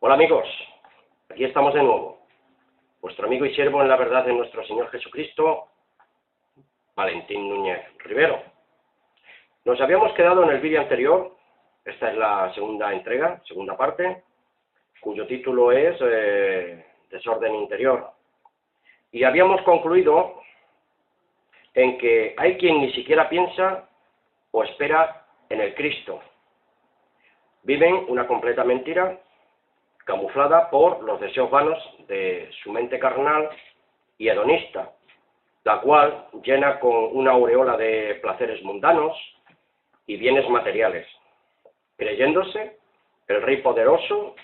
Hola amigos, aquí estamos de nuevo, vuestro amigo y siervo en la verdad de nuestro Señor Jesucristo, Valentín Núñez Rivero. Nos habíamos quedado en el vídeo anterior, esta es la segunda entrega, segunda parte, cuyo título es Desorden Interior. Y habíamos concluido en que hay quien ni siquiera piensa o espera en el Cristo. Viven una completa mentira, camuflada por los deseos vanos de su mente carnal y hedonista, la cual llena con una aureola de placeres mundanos y bienes materiales, creyéndose el rey poderoso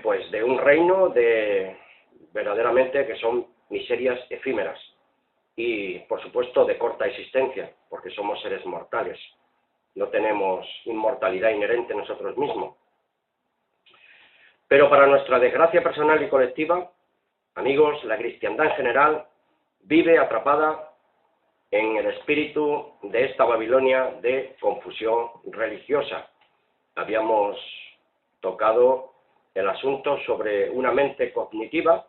pues de un reino de verdaderamente que son miserias efímeras y por supuesto de corta existencia, porque somos seres mortales, no tenemos inmortalidad inherente en nosotros mismos. Pero para nuestra desgracia personal y colectiva, amigos, la cristiandad en general vive atrapada en el espíritu de esta Babilonia de confusión religiosa. Habíamos tocado el asunto sobre una mente cognitiva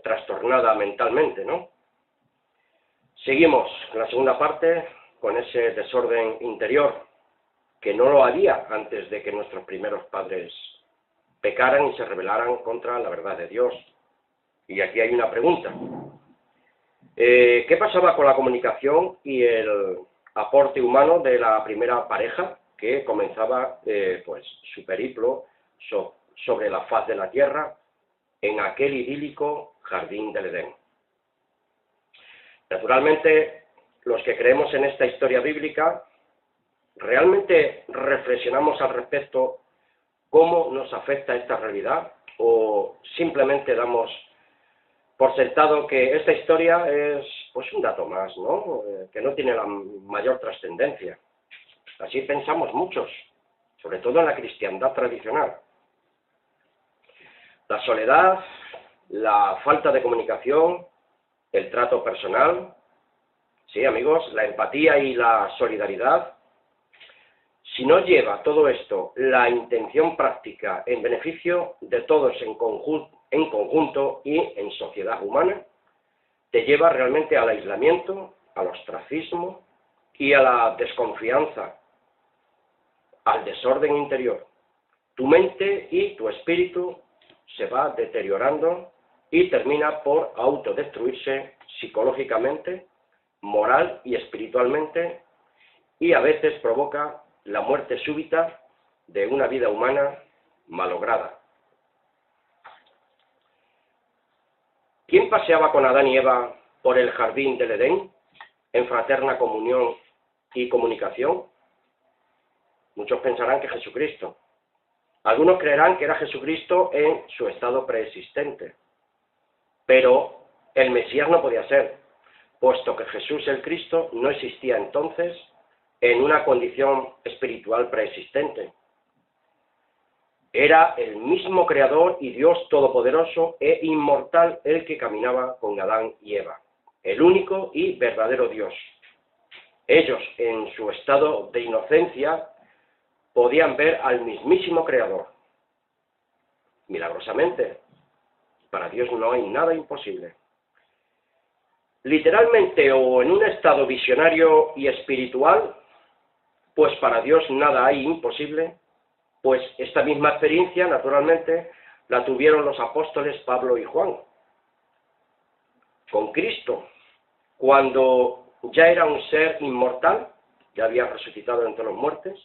trastornada mentalmente, ¿no? Seguimos en la segunda parte con ese desorden interior que no lo había antes de que nuestros primeros padres pecaran y se rebelaran contra la verdad de Dios. Y aquí hay una pregunta. ¿Qué pasaba con la comunicación y el aporte humano de la primera pareja que comenzaba pues su periplo sobre la faz de la tierra en aquel idílico jardín del Edén? Naturalmente, los que creemos en esta historia bíblica, ¿realmente reflexionamos al respecto cómo nos afecta esta realidad? ¿O simplemente damos por sentado que esta historia es pues un dato más, ¿no? Que no tiene la mayor trascendencia? Así pensamos muchos, sobre todo en la cristiandad tradicional. La soledad, la falta de comunicación, el trato personal, sí, amigos, la empatía y la solidaridad. Si no lleva todo esto la intención práctica en beneficio de todos en conjunto y en sociedad humana, te lleva realmente al aislamiento, al ostracismo y a la desconfianza, al desorden interior. Tu mente y tu espíritu se va deteriorando y termina por autodestruirse psicológicamente, moral y espiritualmente, y a veces provoca la muerte súbita de una vida humana malograda. ¿Quién paseaba con Adán y Eva por el jardín del Edén en fraterna comunión y comunicación? Muchos pensarán que Jesucristo. Algunos creerán que era Jesucristo en su estado preexistente. Pero el Mesías no podía ser, puesto que Jesús el Cristo no existía entonces en una condición espiritual preexistente. Era el mismo Creador y Dios todopoderoso e inmortal el que caminaba con Adán y Eva, el único y verdadero Dios. Ellos, en su estado de inocencia, podían ver al mismísimo Creador. Milagrosamente, para Dios no hay nada imposible. Literalmente o en un estado visionario y espiritual, pues para Dios nada hay imposible, pues esta misma experiencia, naturalmente, la tuvieron los apóstoles Pablo y Juan. Con Cristo, cuando ya era un ser inmortal, ya había resucitado entre los muertos,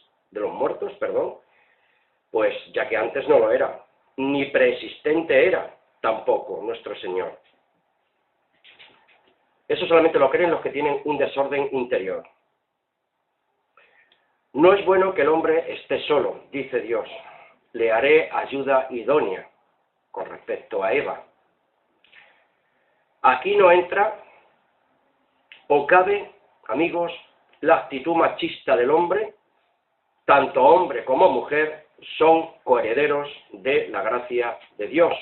pues ya que antes no lo era, ni preexistente era tampoco nuestro Señor. Eso solamente lo creen los que tienen un desorden interior. No es bueno que el hombre esté solo, dice Dios. Le haré ayuda idónea con respecto a Eva. Aquí no entra o cabe, amigos, la actitud machista del hombre. Tanto hombre como mujer son coherederos de la gracia de Dios.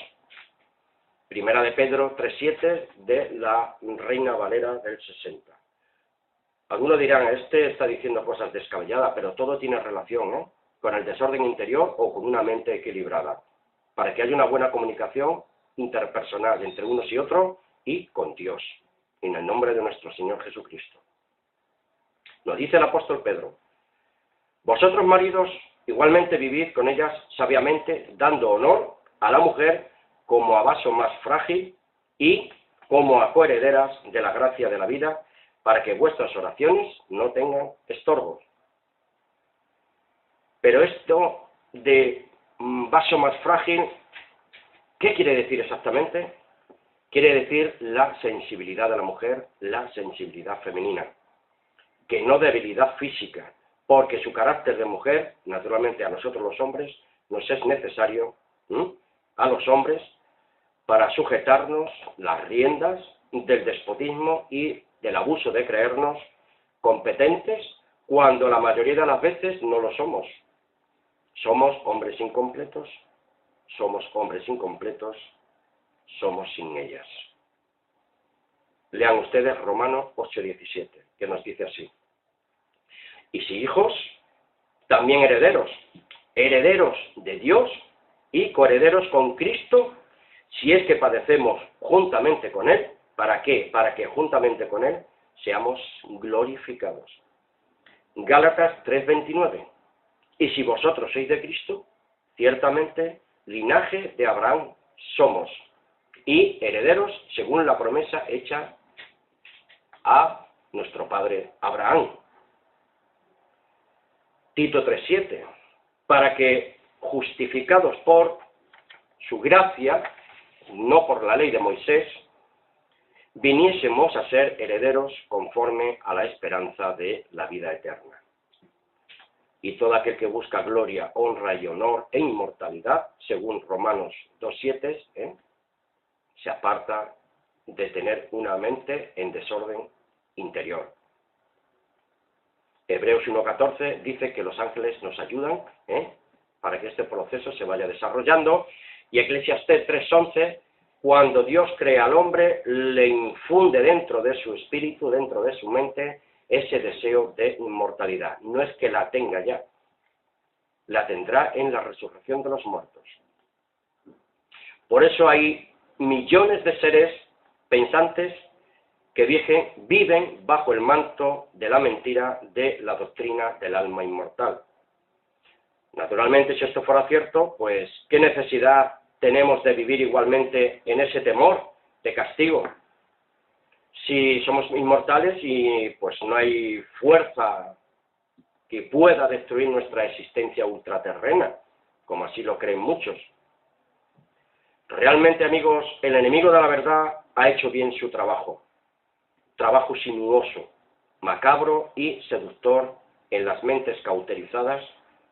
Primera de Pedro 3:7 de la Reina Valera del 60. Algunos dirán, este está diciendo cosas descabelladas, pero todo tiene relación, ¿no? con el desorden interior o con una mente equilibrada, para que haya una buena comunicación interpersonal entre unos y otros y con Dios, en el nombre de nuestro Señor Jesucristo. Nos dice el apóstol Pedro: vosotros maridos igualmente vivid con ellas sabiamente, dando honor a la mujer como a vaso más frágil y como a coherederas de la gracia de la vida, para que vuestras oraciones no tengan estorbos. Pero esto de vaso más frágil, ¿qué quiere decir exactamente? Quiere decir la sensibilidad de la mujer, la sensibilidad femenina, que no debilidad física, porque su carácter de mujer, naturalmente a nosotros los hombres, nos es necesario, a los hombres, para sujetarnos las riendas del despotismo y del abuso de creernos competentes, cuando la mayoría de las veces no lo somos. Somos hombres incompletos, somos sin ellas. Lean ustedes Romanos 8:17, que nos dice así: y si hijos, también herederos, herederos de Dios y coherederos con Cristo, si es que padecemos juntamente con Él. ¿Para qué? Para que juntamente con Él seamos glorificados. Gálatas 3:29. Y si vosotros sois de Cristo, ciertamente linaje de Abraham somos, y herederos según la promesa hecha a nuestro padre Abraham. Tito 3:7, para que, justificados por su gracia, no por la ley de Moisés, viniésemos a ser herederos conforme a la esperanza de la vida eterna. Y todo aquel que busca gloria, honra y honor e inmortalidad, según Romanos 2:7, se aparta de tener una mente en desorden interior. Hebreos 1:14 dice que los ángeles nos ayudan para que este proceso se vaya desarrollando, y Eclesiastés 3:11, cuando Dios crea al hombre, le infunde dentro de su espíritu, dentro de su mente, ese deseo de inmortalidad. No es que la tenga ya, la tendrá en la resurrección de los muertos. Por eso hay millones de seres pensantes que viven bajo el manto de la mentira de la doctrina del alma inmortal. Naturalmente, si esto fuera cierto, pues ¿qué necesidad tenemos de vivir igualmente en ese temor de castigo? Si somos inmortales y pues no hay fuerza que pueda destruir nuestra existencia ultraterrena, como así lo creen muchos. Realmente, amigos, el enemigo de la verdad ha hecho bien su trabajo sinuoso, macabro y seductor en las mentes cauterizadas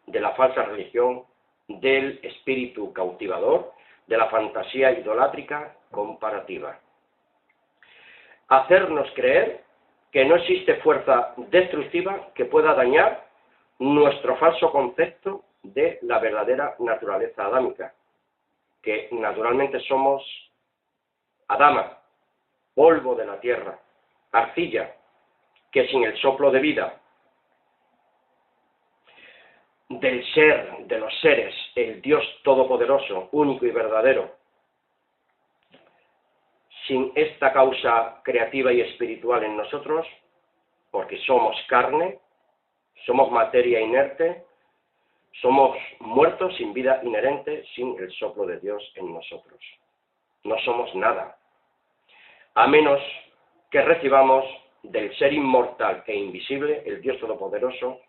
de la falsa religión, del espíritu cautivador, de la fantasía idolátrica comparativa. Hacernos creer que no existe fuerza destructiva que pueda dañar nuestro falso concepto de la verdadera naturaleza adámica, que naturalmente somos Adama, polvo de la tierra, arcilla, que sin el soplo de vida del ser, de los seres, el Dios todopoderoso, único y verdadero, sin esta causa creativa y espiritual en nosotros, porque somos carne, somos materia inerte, somos muertos sin vida inherente, sin el soplo de Dios en nosotros. No somos nada, a menos que recibamos del ser inmortal e invisible, el Dios todopoderoso,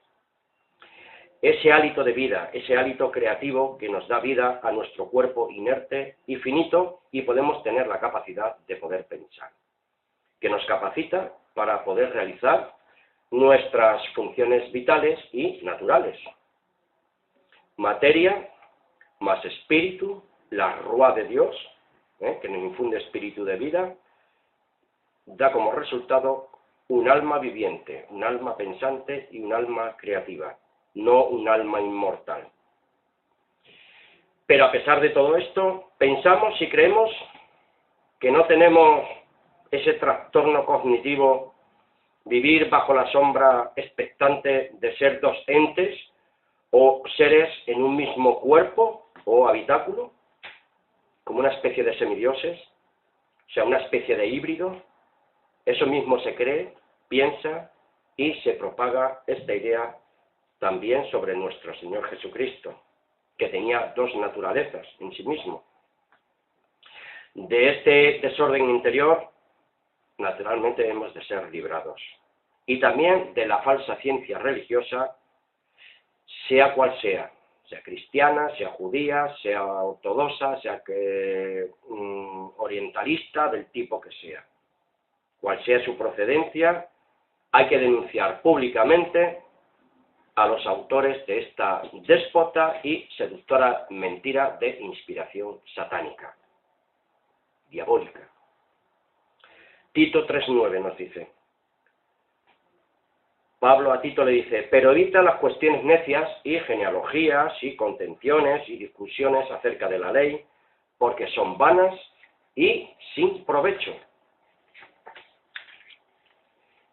ese hálito de vida, ese hálito creativo que nos da vida a nuestro cuerpo inerte y finito, y podemos tener la capacidad de poder pensar, que nos capacita para poder realizar nuestras funciones vitales y naturales. Materia más espíritu, la Ruá de Dios, que nos infunde espíritu de vida, da como resultado un alma viviente, un alma pensante y un alma creativa, no un alma inmortal. Pero a pesar de todo esto, pensamos y creemos que no tenemos ese trastorno cognitivo, vivir bajo la sombra expectante de ser dos entes, o seres en un mismo cuerpo o habitáculo, como una especie de semidioses, o sea, una especie de híbrido. Eso mismo se cree, piensa y se propaga esta idea también sobre nuestro Señor Jesucristo, que tenía dos naturalezas en sí mismo. De este desorden interior, naturalmente hemos de ser librados. Y también de la falsa ciencia religiosa, sea cual sea cristiana, sea judía, sea ortodoxa, sea orientalista, del tipo que sea. Cual sea su procedencia, hay que denunciar públicamente a los autores de esta déspota y seductora mentira de inspiración satánica, diabólica. Tito 3:9 nos dice, Pablo a Tito le dice, pero evita las cuestiones necias y genealogías y contenciones y discusiones acerca de la ley, porque son vanas y sin provecho.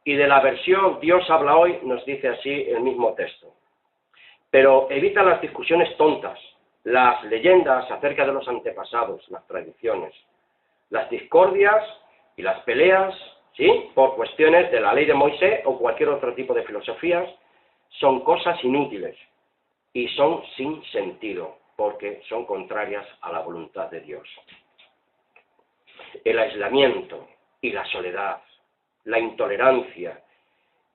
Y de la versión Dios habla hoy nos dice así el mismo texto. Pero evita las discusiones tontas, las leyendas acerca de los antepasados, las tradiciones, las discordias y las peleas, ¿sí?, por cuestiones de la ley de Moisés o cualquier otro tipo de filosofías, son cosas inútiles y son sin sentido, porque son contrarias a la voluntad de Dios. El aislamiento y la soledad, la intolerancia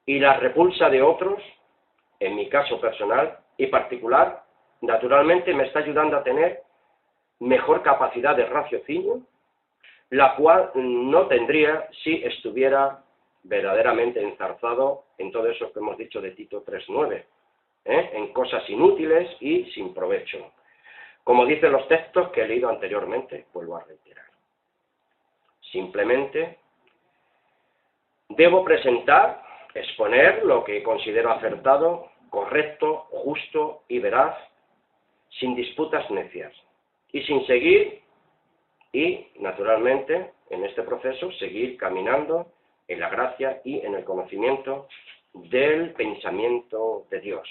y la repulsa de otros, en mi caso personal y particular, naturalmente me está ayudando a tener mejor capacidad de raciocinio, la cual no tendría si estuviera verdaderamente enzarzado en todo eso que hemos dicho de Tito 3:9, en cosas inútiles y sin provecho. Como dicen los textos que he leído anteriormente, vuelvo a reiterar. Simplemente debo presentar, exponer lo que considero acertado, correcto, justo y veraz, sin disputas necias, y sin seguir, y naturalmente, en este proceso, seguir caminando en la gracia y en el conocimiento del pensamiento de Dios,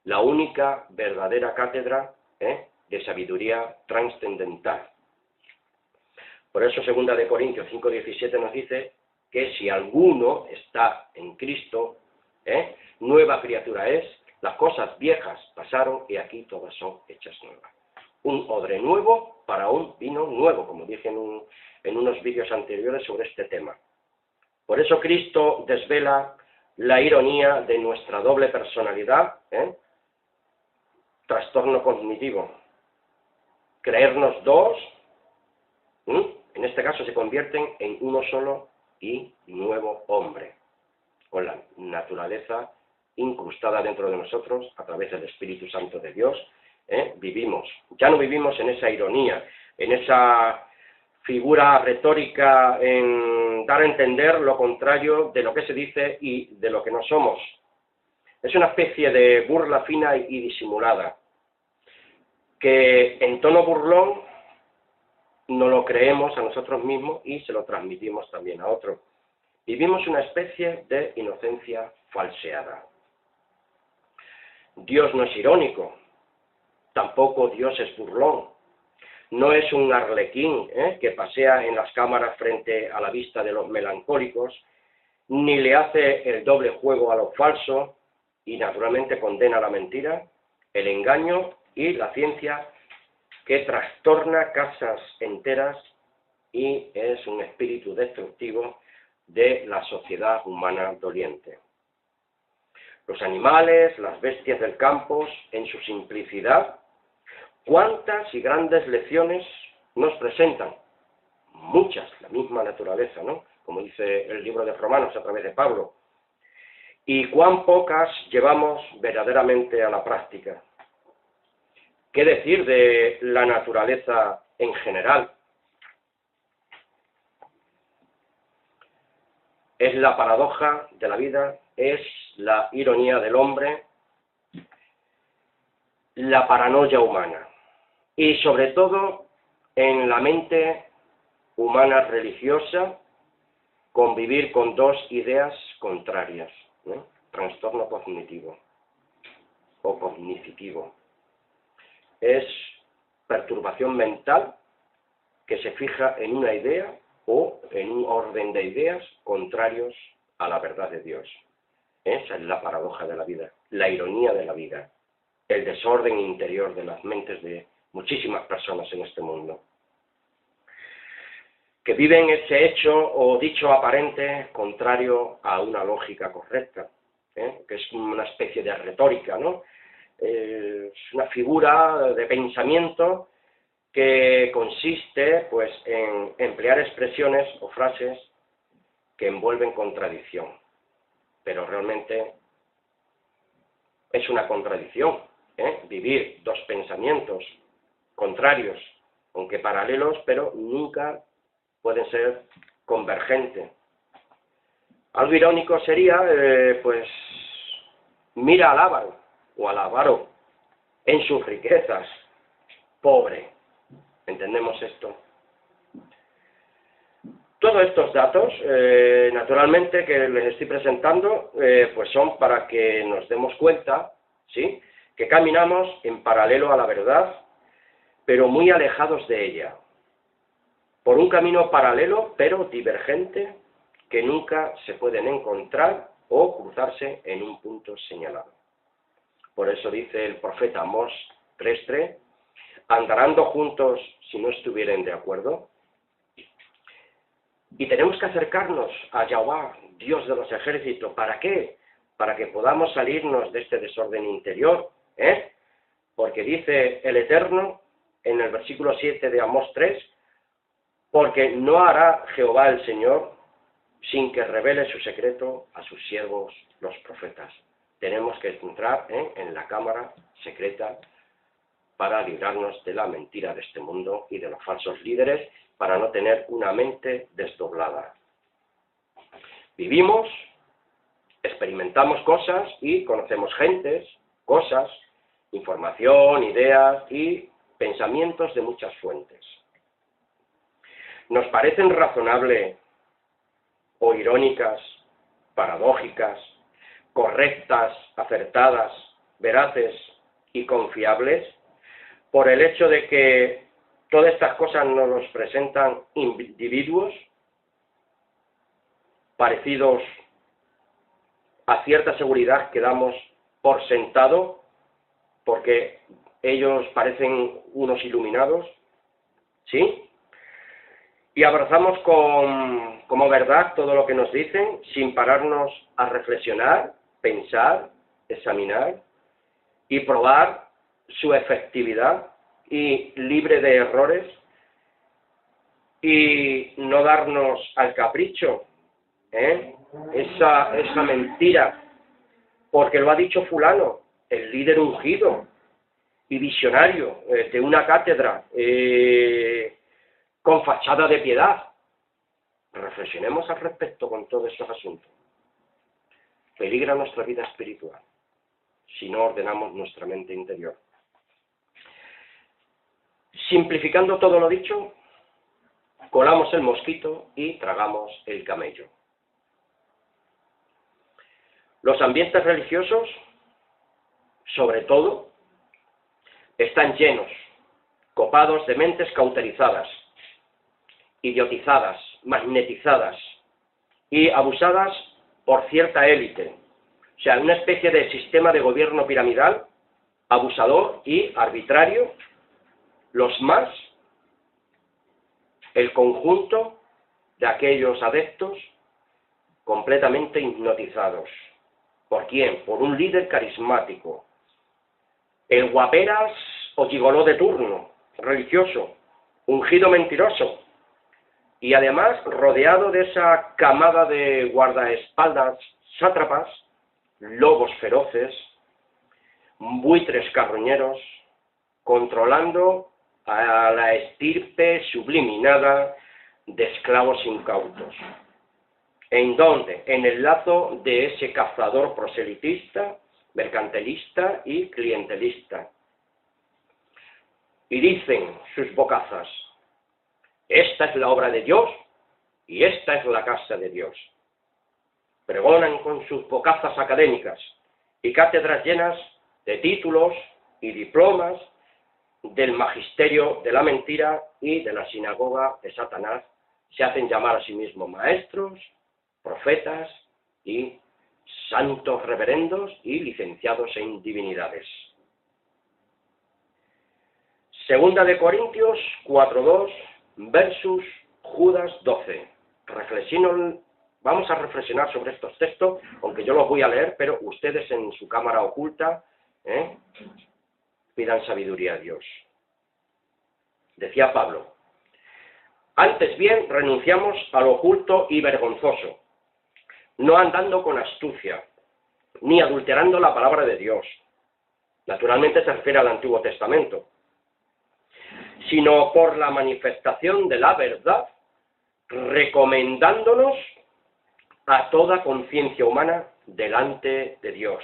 la única verdadera cátedra de sabiduría trascendental. Por eso 2 de Corintios 5:17 nos dice que si alguno está en Cristo, nueva criatura es, las cosas viejas pasaron y aquí todas son hechas nuevas. Un odre nuevo para un vino nuevo, como dije en unos vídeos anteriores sobre este tema. Por eso Cristo desvela la ironía de nuestra doble personalidad, trastorno cognitivo. Creernos dos, en este caso se convierten en uno solo y nuevo hombre, con la naturaleza incrustada dentro de nosotros a través del Espíritu Santo de Dios. Vivimos, ya no vivimos en esa ironía, en esa figura retórica, en dar a entender lo contrario de lo que se dice y de lo que no somos. Es una especie de burla fina y disimulada, que en tono burlón no lo creemos a nosotros mismos y se lo transmitimos también a otros. Vivimos una especie de inocencia falseada. Dios no es irónico, tampoco Dios es burlón. No es un arlequín que pasea en las cámaras frente a la vista de los melancólicos, ni le hace el doble juego a lo falso y naturalmente condena la mentira, el engaño y la ciencia que trastorna casas enteras y es un espíritu destructivo de la sociedad humana doliente. Los animales, las bestias del campo, en su simplicidad, ¿cuántas y grandes lecciones nos presentan? Muchas, la misma naturaleza, ¿no? Como dice el libro de Romanos a través de Pablo. Y cuán pocas llevamos verdaderamente a la práctica. ¿Qué decir de la naturaleza en general? Es la paradoja de la vida, es la ironía del hombre, la paranoia humana. Y sobre todo en la mente humana religiosa, convivir con dos ideas contrarias, trastorno cognitivo. o cognitivo. Es perturbación mental que se fija en una idea o en un orden de ideas contrarios a la verdad de Dios. Esa es la paradoja de la vida, la ironía de la vida, el desorden interior de las mentes de muchísimas personas en este mundo, que viven ese hecho o dicho aparente contrario a una lógica correcta, que es una especie de retórica, ¿no? Es una figura de pensamiento que consiste, pues, en emplear expresiones o frases que envuelven contradicción, pero realmente es una contradicción, vivir dos pensamientos contrarios, aunque paralelos, pero nunca pueden ser convergentes. Algo irónico sería, pues, mira al avaro o al avaro en sus riquezas, pobre. ¿Entendemos esto? Todos estos datos, naturalmente, que les estoy presentando, pues son para que nos demos cuenta, ¿sí?, que caminamos en paralelo a la verdad, pero muy alejados de ella, por un camino paralelo, pero divergente, que nunca se pueden encontrar o cruzarse en un punto señalado. Por eso dice el profeta Amós 3:3, ¿andarán juntos si no estuvieren de acuerdo? Y tenemos que acercarnos a Jehová, Dios de los ejércitos. ¿Para qué? Para que podamos salirnos de este desorden interior, Porque dice el Eterno, en el versículo 7 de Amós 3, porque no hará Jehová el Señor sin que revele su secreto a sus siervos los profetas. Tenemos que entrar en la cámara secreta para librarnos de la mentira de este mundo y de los falsos líderes, para no tener una mente desdoblada. Vivimos, experimentamos cosas y conocemos gentes, cosas, información, ideas y pensamientos de muchas fuentes. Nos parecen razonables o irónicas, paradójicas, correctas, acertadas, veraces y confiables, por el hecho de que todas estas cosas nos los presentan individuos parecidos a cierta seguridad que damos por sentado, porque ellos parecen unos iluminados, ¿sí? Y abrazamos como verdad todo lo que nos dicen, sin pararnos a reflexionar, pensar, examinar y probar su efectividad y libre de errores, y no darnos al capricho, esa mentira, porque lo ha dicho fulano, el líder ungido y visionario de una cátedra con fachada de piedad. Reflexionemos al respecto con todos estos asuntos. Peligra nuestra vida espiritual si no ordenamos nuestra mente interior. Simplificando todo lo dicho, colamos el mosquito y tragamos el camello. Los ambientes religiosos, sobre todo, están llenos, copados de mentes cauterizadas, idiotizadas, magnetizadas y abusadas por cierta élite. O sea, una especie de sistema de gobierno piramidal, abusador y arbitrario. Los más, el conjunto de aquellos adeptos completamente hipnotizados. ¿Por quién? Por un líder carismático. El guaperas o gigoló de turno, religioso, ungido mentiroso, y además rodeado de esa camada de guardaespaldas sátrapas, lobos feroces, buitres carroñeros, controlando a la estirpe subliminada de esclavos incautos. ¿En dónde? En el lazo de ese cazador proselitista, mercantilista y clientelista. Y dicen sus bocazas, esta es la obra de Dios y esta es la casa de Dios. Pregonan con sus bocazas académicas y cátedras llenas de títulos y diplomas del magisterio de la mentira y de la sinagoga de Satanás, se hacen llamar a sí mismos maestros, profetas y santos reverendos y licenciados en divinidades. Segunda de Corintios 4:2 versus Judas 12. Vamos a reflexionar sobre estos textos, aunque yo los voy a leer, pero ustedes en su cámara oculta pidan sabiduría a Dios. Decía Pablo: antes bien renunciamos a lo oculto y vergonzoso, no andando con astucia, ni adulterando la palabra de Dios. Naturalmente se refiere al Antiguo Testamento, sino por la manifestación de la verdad, recomendándonos a toda conciencia humana delante de Dios.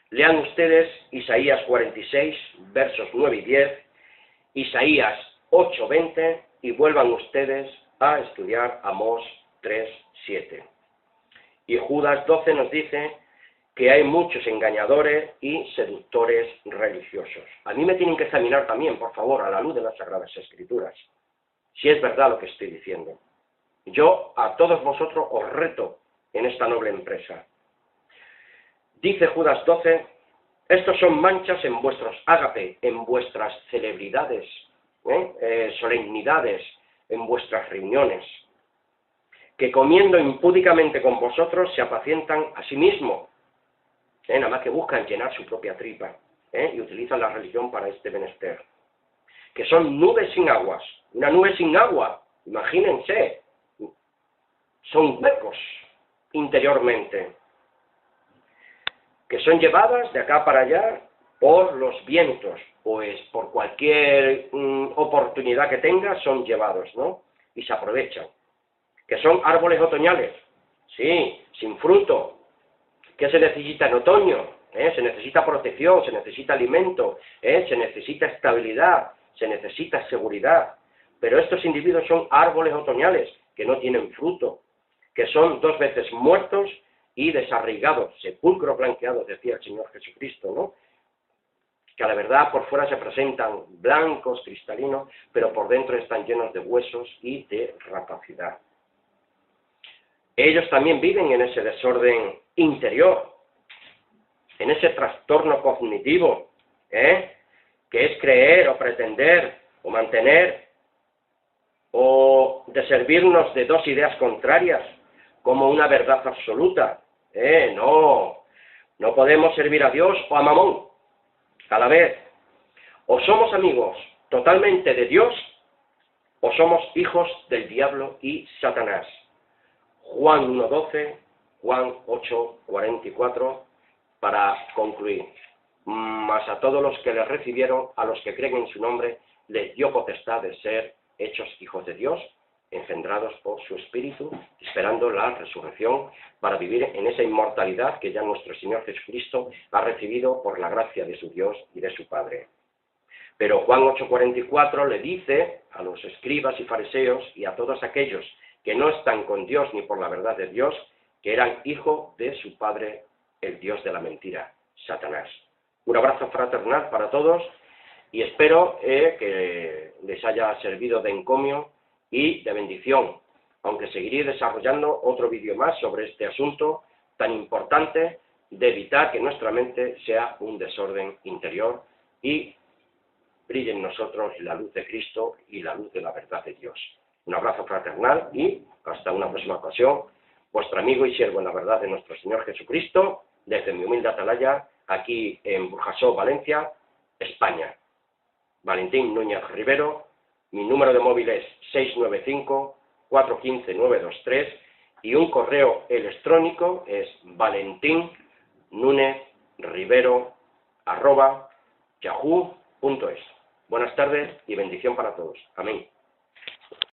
Lean ustedes Isaías 46, versos 9 y 10, Isaías 8:20, y vuelvan ustedes a estudiar Amós 3:7. Y Judas 12 nos dice que hay muchos engañadores y seductores religiosos. A mí me tienen que examinar también, por favor, a la luz de las Sagradas Escrituras, si es verdad lo que estoy diciendo. Yo a todos vosotros os reto en esta noble empresa. Dice Judas 12, estos son manchas en vuestros ágape, en vuestras celebridades, solemnidades, en vuestras reuniones, que comiendo impúdicamente con vosotros se apacientan a sí mismos, nada más que buscan llenar su propia tripa, y utilizan la religión para este menester, que son nubes sin aguas. Una nube sin agua, imagínense, son huecos interiormente, que son llevadas de acá para allá por los vientos, pues por cualquier oportunidad que tenga son llevados, ¿no? Y se aprovechan. Que son árboles otoñales, sí, sin fruto. ¿Qué se necesita en otoño? Se necesita protección, se necesita alimento, se necesita estabilidad, se necesita seguridad. Pero estos individuos son árboles otoñales que no tienen fruto, que son 2 veces muertos y desarraigados, sepulcros blanqueados, decía el Señor Jesucristo, ¿no? Que a la verdad por fuera se presentan blancos, cristalinos, pero por dentro están llenos de huesos y de rapacidad. Ellos también viven en ese desorden interior, en ese trastorno cognitivo, que es creer o pretender o mantener o de servirnos de 2 ideas contrarias como una verdad absoluta. No podemos servir a Dios o a Mamón a la vez. O somos amigos totalmente de Dios o somos hijos del diablo y Satanás. Juan 1:12, Juan 8:44, para concluir. Mas a todos los que le recibieron, a los que creen en su nombre, les dio potestad de ser hechos hijos de Dios, engendrados por su Espíritu, esperando la resurrección, para vivir en esa inmortalidad que ya nuestro Señor Jesucristo ha recibido por la gracia de su Dios y de su Padre. Pero Juan 8:44 le dice a los escribas y fariseos y a todos aquellos que no están con Dios ni por la verdad de Dios, que eran hijos de su padre, el Dios de la mentira, Satanás. Un abrazo fraternal para todos y espero que les haya servido de encomio y de bendición, aunque seguiré desarrollando otro vídeo más sobre este asunto tan importante de evitar que nuestra mente sea un desorden interior y brille en nosotros la luz de Cristo y la luz de la verdad de Dios. Un abrazo fraternal y hasta una próxima ocasión. Vuestro amigo y siervo en la verdad de nuestro Señor Jesucristo, desde mi humilde atalaya, aquí en Burjasó, Valencia, España. Valentín Núñez Rivero, mi número de móvil es 695-415-923 y un correo electrónico es valentinnuñezrivero@yahoo.es. Buenas tardes y bendición para todos. Amén.